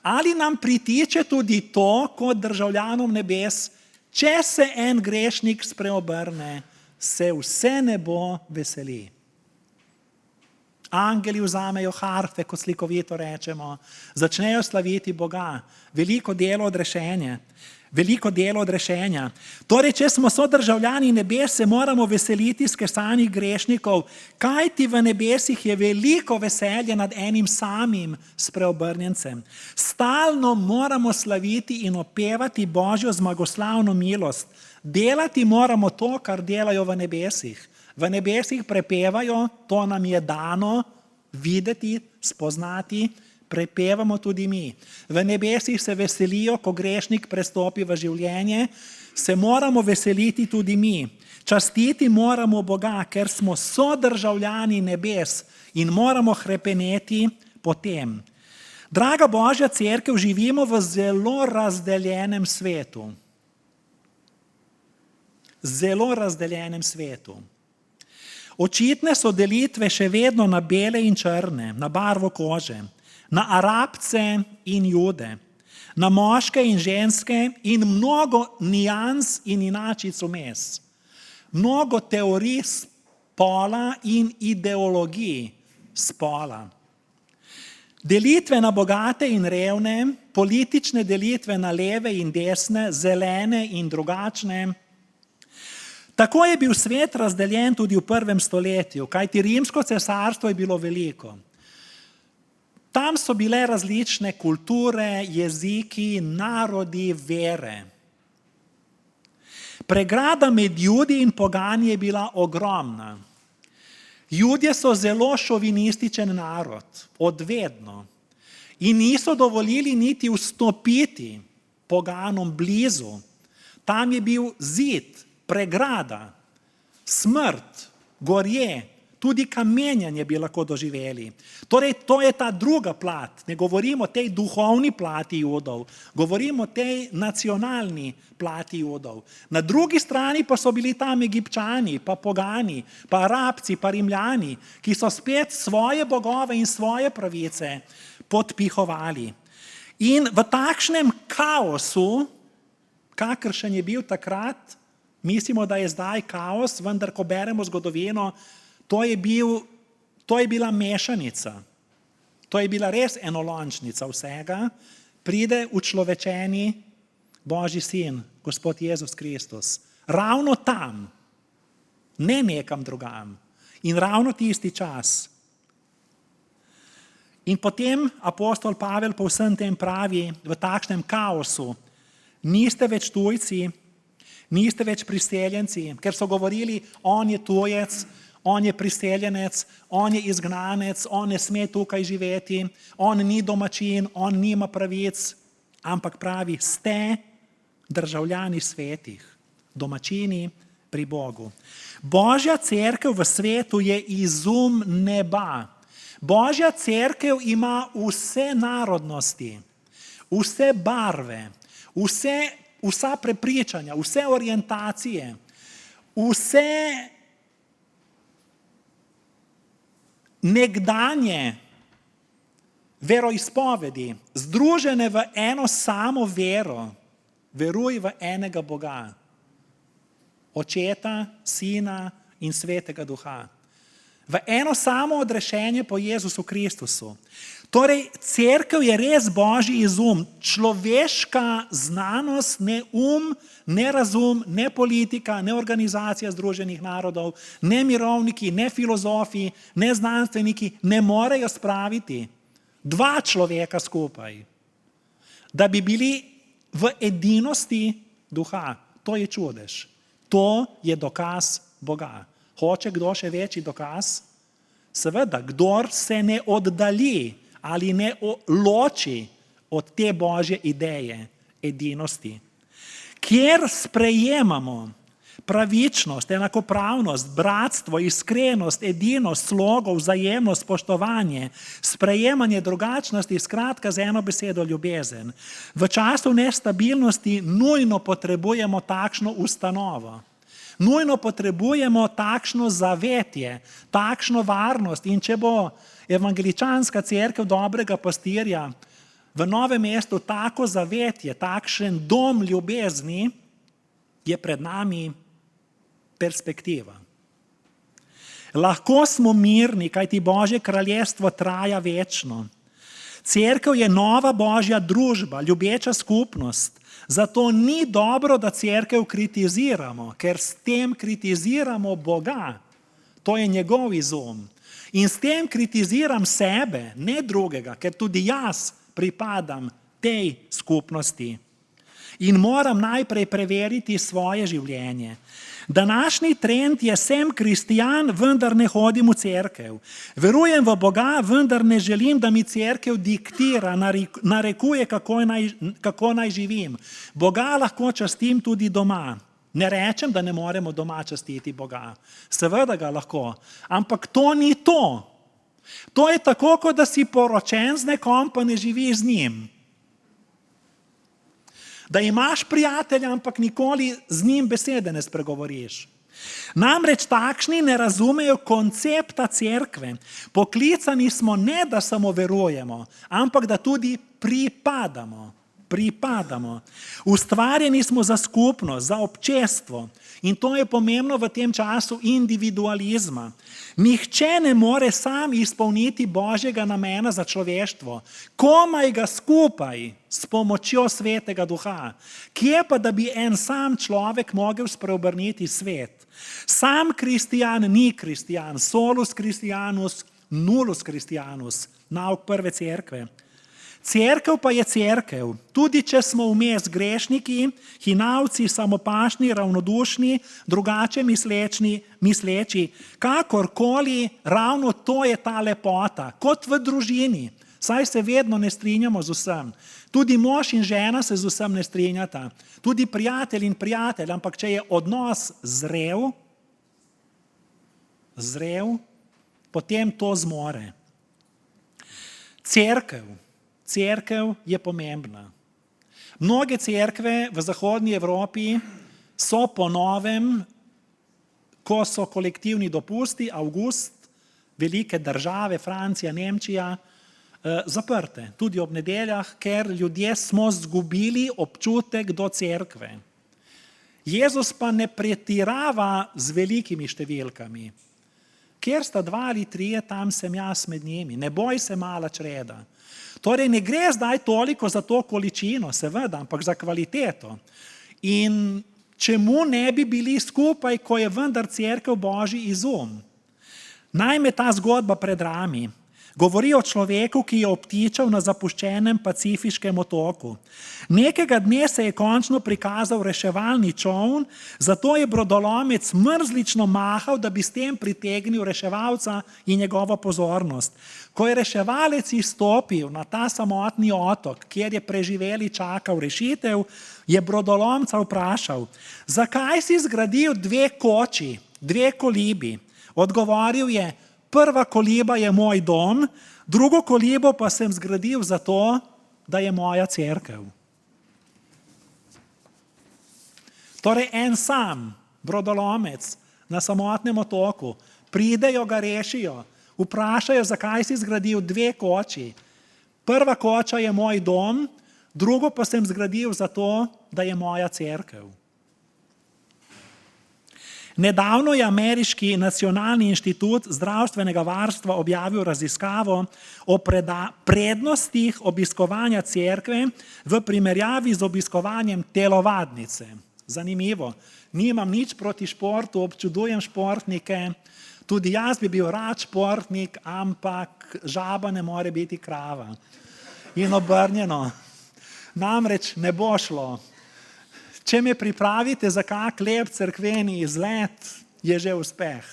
Ali nam pritiče tudi to, kot državljanom nebes, če se en grešnik spreobrne, se vse nebo veseli. Angeli vzamejo harfe, kot slikovito rečemo, začnejo slaviti Boga, veliko delo odrešenja. Torej, če smo sodržavljani nebes, se moramo veseliti skesanih grešnikov, kajti v nebesih je veliko veselje nad enim samim spreobrnjencem. Stalno moramo slaviti in opevati Božjo zmagoslavno milost. Delati moramo to, kar delajo v nebesih. V nebesih prepevajo, to nam je dano videti, spoznati, prepevamo tudi mi. V nebesih se veselijo, ko grešnik prestopi v življenje, se moramo veseliti tudi mi. Častiti moramo Boga, ker smo sodržavljani nebes in moramo hrepeneti po tem. Draga Božja cerkev, živimo v zelo razdeljenem svetu. Zelo razdeljenem svetu. Očitne so delitve še vedno na bele in črne, na barvo kože, na Arabce in Jude, na moške in ženske in mnogo nijans in inačic vmes. Mnogo teorij spola in ideologij spola. Delitve na bogate in revne, politične delitve na leve in desne, zelene in drugačne. Tako je bil svet razdeljen tudi v 1. stoletju, kajti rimsko cesarstvo je bilo veliko. Tam so bile različne kulture, jeziki, narodi, vere. Pregrada med Judi in pogani je bila ogromna. Judje so zelo šovinističen narod, od vedno. In niso dovolili niti vstopiti poganom blizu. Tam je bil zid, pregrada, smrt, gorje, tudi kamenjanje bi lahko doživeli. Torej, to je ta druga plat. Ne govorimo o tej duhovni plati Judov, govorimo o tej nacionalni plati Judov. Na drugi strani pa so bili tam Egipčani, pa pogani, pa Arabci, pa Rimljani, ki so spet svoje bogove in svoje pravice podpihovali. In v takšnem kaosu, kakršen je bil takrat, mislimo, da je zdaj kaos, vendar ko beremo zgodovino, to je bila mešanica. To je bila res enolončnica vsega. Pride učlovečeni Božji sin, Gospod Jezus Kristus. Ravno tam, ne nekam drugam. In ravno tisti čas. In potem apostol Pavel po vsem tem pravi, v takšnem kaosu, niste več tujci, niste več priseljenci, ker so govorili, on je tujec, on je priseljenec, on je izgnanec, on ne sme tukaj živeti, on ni domačin, on nima pravic, ampak pravi, ste državljani svetih, domačini pri Bogu. Božja cerkev v svetu je izum neba. Božja cerkev ima vse narodnosti, vse barve, vsa prepričanja, vse orientacije, vse nekdanje veroizpovedi, združene v eno samo vero, veruj v enega Boga, Očeta, Sina in Svetega Duha. V eno samo odrešenje po Jezusu Kristusu. Torej, cerkev je res Božji izum, človeška znanost, ne ne razum, ne politika, ne organizacija Združenih narodov, ne mirovniki, ne filozofi, ne znanstveniki ne morejo spraviti dva človeka skupaj, da bi bili v edinosti duha. To je čudež. To je dokaz Boga. Hoče kdo še večji dokaz? Seveda, kdor se ne oddalji ali ne loči od te Božje ideje edinosti. Kjer sprejemamo pravičnost, enakopravnost, bratstvo, iskrenost, edinost, slogo, vzajemnost, spoštovanje, sprejemanje drugačnosti, skratka z eno besedo ljubezen. V času nestabilnosti nujno potrebujemo takšno ustanovo. Nujno potrebujemo takšno zavetje, takšno varnost. In če bo evangeličanska cerkev dobrega pastirja v Novem mestu tako zavetje, takšen dom ljubezni, je pred nami perspektiva. Lahko smo mirni, kajti Božje kraljestvo traja večno. Cerkev je nova Božja družba, ljubeča skupnost. Zato ni dobro, da cerkev kritiziramo, ker s tem kritiziramo Boga. To je njegov izum. In s tem kritiziram sebe, ne drugega, ker tudi jaz pripadam tej skupnosti. In moram najprej preveriti svoje življenje. Današnji trend je: sem kristjan, vendar ne hodim v cerkev. Verujem v Boga, vendar ne želim, da mi cerkev diktira, narekuje, kako naj živim. Boga lahko častim tudi doma. Ne rečem, da ne moremo doma častiti Boga. Seveda ga lahko. Ampak to ni to. To je tako, kot da si poročen z nekom, pa ne živiš z njim. Da imaš prijatelja, ampak nikoli z njim besede ne spregovoriš. Namreč takšni ne razumejo koncepta cerkve. Poklicani smo ne, da samo verujemo, ampak da tudi pripadamo. Ustvarjeni smo za skupnost, za občestvo. In to je pomembno v tem času individualizma. Nihče ne more sam izpolniti Božjega namena za človeštvo. Komaj ga skupaj s pomočjo Svetega Duha. Kje pa, da bi en sam človek mogel spreobrniti svet? Sam kristijan ni kristijan, solus Christianus, nullus Christianus, nauk prve cerkve. Cerkev pa je cerkev, tudi če smo vmes grešniki, hinavci, samopašni, ravnodušni, drugače misleči, kakorkoli, ravno to je ta lepota, kot v družini. Saj se vedno ne strinjamo z vsem. Tudi mož in žena se z vsem ne strinjata. Tudi prijatelj in prijatelj, ampak če je odnos zrel, potem to zmore. Cerkev je pomembna. Mnoge cerkve v zahodnji Evropi so po novem, ko so kolektivni dopusti, avgust, velike države, Francija, Nemčija, zaprte, tudi ob nedeljah, ker ljudje smo izgubili občutek do cerkve. Jezus pa ne pretirava z velikimi številkami. Kjer sta 2 ali 3, tam sem jaz med njimi. Ne boj se, mala čreda. Torej ne gre zdaj toliko za to količino, seveda, ampak za kvaliteto. In čemu ne bi bili skupaj, ko je vendar cerkev Božji izum? Naj me ta zgodba predrami. Govori o človeku, ki je obtičal na zapuščenem pacifiškem otoku. Nekega dne se je končno prikazal reševalni čoln, zato je brodolomec mrzlično mahal, da bi s tem pritegnil reševalca in njegovo pozornost. Ko je reševalec izstopil na ta samotni otok, kjer je preživeli čakal rešitev, je brodolomca vprašal: zakaj si zgradil 2 koči, 2 kolibi? Odgovoril je: prva koliba je moj dom, drugo kolibo pa sem zgradil zato, da je moja cerkev. Torej en sam brodolomec na samotnem otoku, pridejo, ga rešijo, vprašajo, zakaj si zgradil 2 koči. Prva koča je moj dom, drugo pa sem zgradil zato, da je moja cerkev. Nedavno je Ameriški nacionalni inštitut zdravstvenega varstva objavil raziskavo o prednostih obiskovanja cerkve v primerjavi z obiskovanjem telovadnice. Zanimivo. Nimam nič proti športu, občudujem športnike. Tudi jaz bi bil rad športnik, ampak žaba ne more biti krava. In obrnjeno. Namreč ne bo šlo. Če me pripravite za kak lep cerkveni izlet, je že uspeh.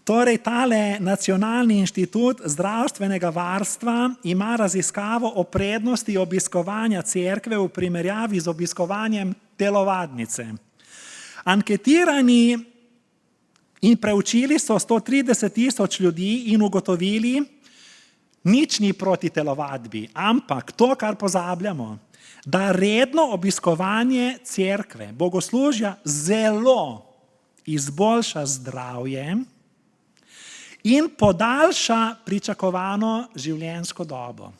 Torej, tale Nacionalni inštitut zdravstvenega varstva ima raziskavo o prednosti obiskovanja cerkve v primerjavi z obiskovanjem telovadnice. Anketirani in preučili so 130.000 ljudi in ugotovili, nič ni proti telovadbi, ampak to, kar pozabljamo, da redno obiskovanje cerkve, bogoslužja zelo izboljša zdravje in podaljša pričakovano življenjsko dobo.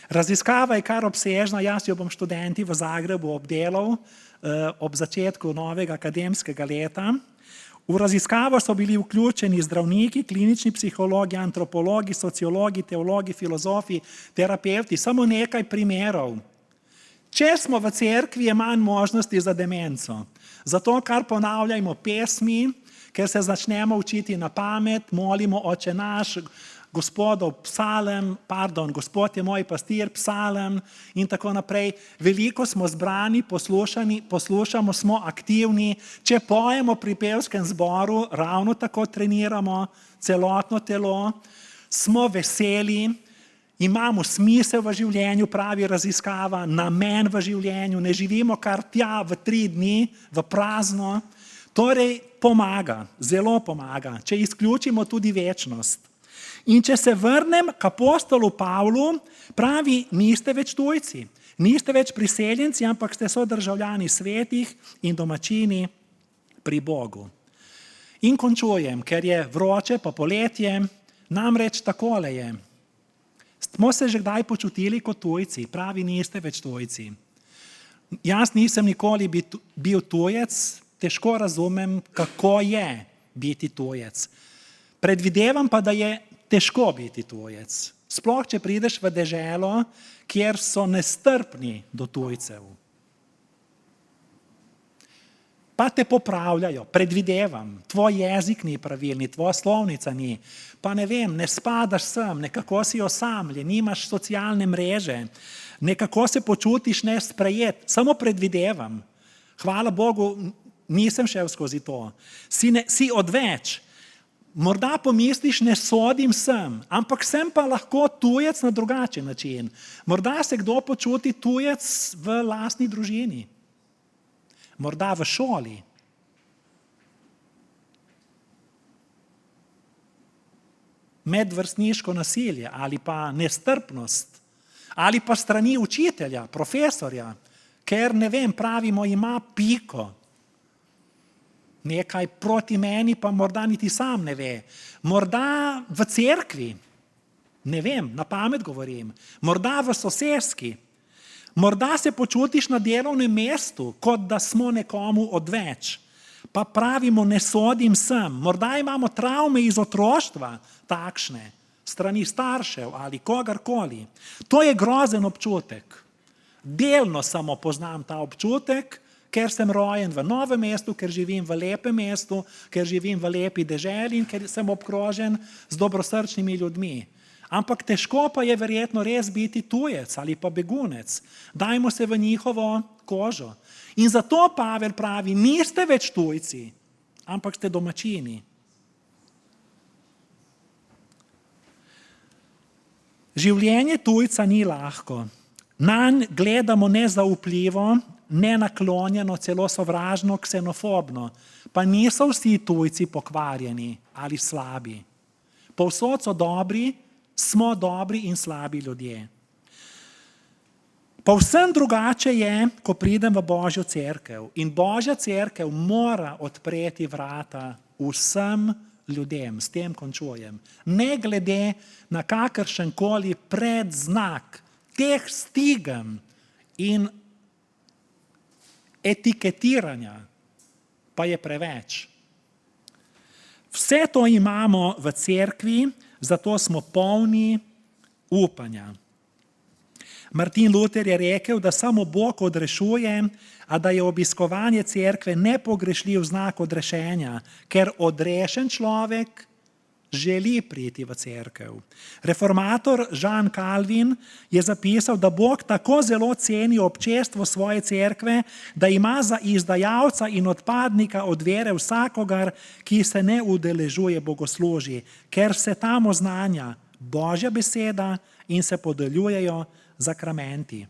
Raziskava je kar obsežna, jaz jo bom študenti v Zagrebu obdelal ob začetku novega akademskega leta. V raziskavo so bili vključeni zdravniki, klinični psihologi, antropologi, sociologi, teologi, filozofi, terapevti, samo nekaj primerov. Če smo v cerkvi, je manj možnosti za demenco. Zato, kar ponavljajmo pesmi, ker se začnemo učiti na pamet, molimo Oče naš, Gospodov psalem, Gospod je moj pastir, psalem in tako naprej. Veliko smo zbrani, poslušamo, smo aktivni. Če pojemo pri pevskem zboru, ravno tako treniramo celotno telo, smo veseli, imamo smisel v življenju, pravi raziskava, namen v življenju, ne živimo kar tja v 3 dni, v prazno. Torej pomaga, zelo pomaga, če izključimo tudi večnost. In če se vrnem k apostolu Pavlu, pravi, niste več tujci, niste več priseljenci, ampak ste sodržavljani svetih in domačini pri Bogu. In končujem, ker je vroče pa poletje, namreč takole je. Smo se že kdaj počutili kot tujci? Pravi, niste več tujci. Jaz nisem nikoli bil tujec, težko razumem, kako je biti tujec. Predvidevam pa, da je težko biti tujec. Sploh, če prideš v deželo, kjer so nestrpni do tujcev. Pa te popravljajo, predvidevam, tvoj jezik ni pravilni, tvoja slovnica ni, pa ne vem, ne spadaš sem, nekako si osamljen, nimaš socialne mreže, nekako se počutiš nesprejet, samo predvidevam. Hvala Bogu, nisem šel skozi to. Si odveč. Morda pomisliš, ne sodim sem, ampak sem pa lahko tujec na drugačen način. Morda se kdo počuti tujec v lastni družini. Morda v šoli. Medvrstniško nasilje ali pa nestrpnost ali pa strani učitelja, profesorja, ker ne vem, pravimo, ima piko. Nekaj proti meni pa morda niti sam ne ve. Morda v cerkvi, ne vem, na pamet govorim, morda v soseski. Morda se počutiš na delovnem mestu, kot da smo nekomu odveč. Pa pravimo, ne sodim sem. Morda imamo travme iz otroštva, takšne, strani staršev ali kogarkoli. To je grozen občutek. Delno samo poznam ta občutek, ker sem rojen v novem mestu, ker živim v lepem mestu, ker živim v lepi deželi in ker sem obkrožen z dobrosrčnimi ljudmi. Ampak težko pa je verjetno res biti tujec ali pa begunec. Dajmo se v njihovo kožo. In zato Pavel pravi, niste več tujci, ampak ste domačini. Življenje tujca ni lahko. Nanj gledamo nezaupljivo, nenaklonjeno, celo sovražno, ksenofobno. Pa niso vsi tujci pokvarjeni ali slabi. Povsod so dobri, smo dobri in slabi ljudje. Povsem drugače je, ko pridem v Božjo cerkev. In Božja cerkev mora odpreti vrata vsem ljudem. S tem končujem. Ne glede na kakršenkoli predznak teh stigem in etiketiranja, pa je preveč. Vse to imamo v cerkvi, zato smo polni upanja. Martin Luther je rekel, da samo Bog odrešuje, a da je obiskovanje cerkve nepogrešljiv znak odrešenja, ker odrešen človek želi priti v cerkev. Reformator Jean Calvin je zapisal, da Bog tako zelo ceni občestvo svoje cerkve, da ima za izdajalca in odpadnika od vere vsakogar, ki se ne udeležuje bogoslužij, ker se tam oznanja Božja beseda in se podeljujejo zakramenti.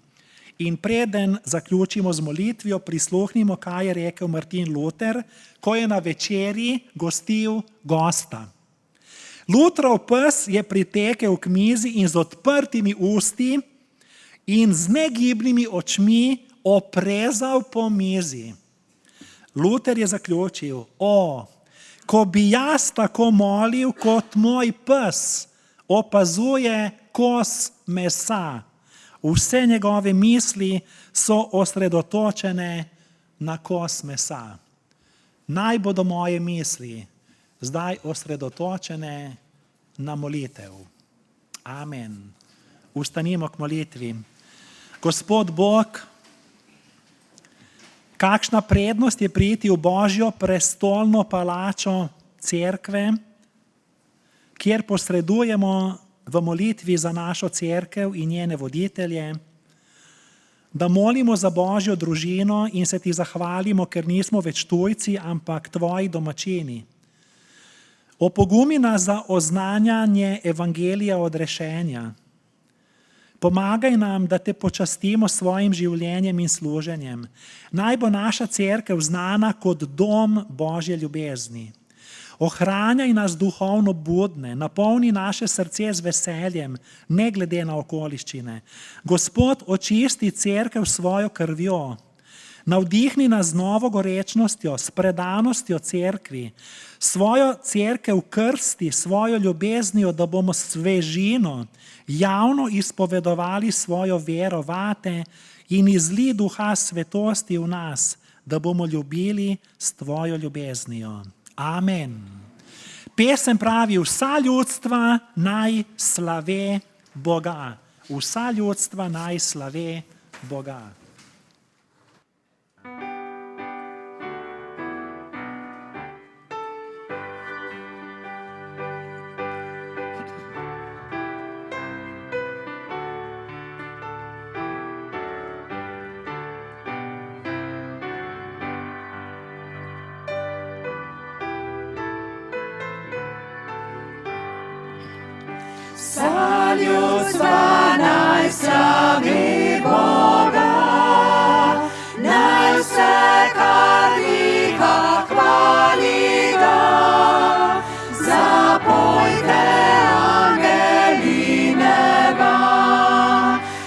In preden zaključimo z molitvijo, prisluhnimo, kaj je rekel Martin Luther, ko je na večerji gostil gosta. Lutherov pes je pritekel k mizi in z odprtimi usti in z negibnimi očmi oprezal po mizi. Luther je zaključil, ko bi jaz tako molil, kot moj pes opazuje kos mesa. Vse njegove misli so osredotočene na kos mesa. Naj bodo moje misli zdaj osredotočene na molitev. Amen. Ustanimo k molitvi. Gospod Bog, kakšna prednost je priti v Božjo prestolno palačo cerkve, kjer posredujemo v molitvi za našo cerkev in njene voditelje, da molimo za Božjo družino in se ti zahvalimo, ker nismo več tujci, ampak tvoji domačini. Opogumi nas za oznanjanje evangelija odrešenja. Pomagaj nam, da te počastimo s svojim življenjem in služenjem. Naj bo naša cerkev znana kot dom Božje ljubezni. Ohranjaj nas duhovno budne, napolni naše srce z veseljem, ne glede na okoliščine. Gospod, očisti cerkev svojo krvjo. Navdihni nas z novo gorečnostjo, s predanostjo cerkvi. Svojo cerkev krsti, svojo ljubeznijo, da bomo svežino javno izpovedovali svojo vero vate in izli duha svetosti v nas, da bomo ljubili s tvojo ljubeznijo. Amen. Pesem pravi, vsa ljudstva naj slave Boga. Vsa ljudstva naj slave Boga. Vsa ljudstva naj slavi Boga, naj vse, kar diha, hvali ga. Zapojte, angeli neba,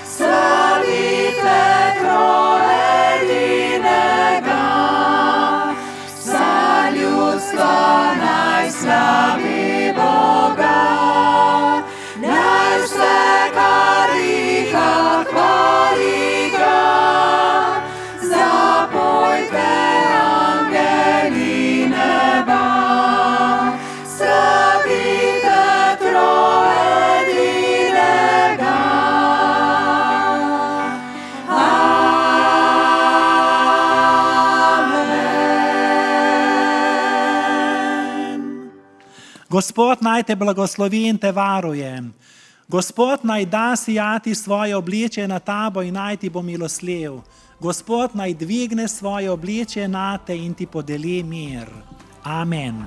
slavite trojedinega. Vsa ljudstva naj slavi Boga, naj vse, kar diha, hvali ga. Zapojte, angeli neba, slavite trojedinega. Amen. Gospod naj te blagoslovi in te varuje. Gospod naj da sijati svoje obličje na tabo in naj ti bo milosljiv. Gospod naj dvigne svoje obličje na te in ti podeli mir. Amen.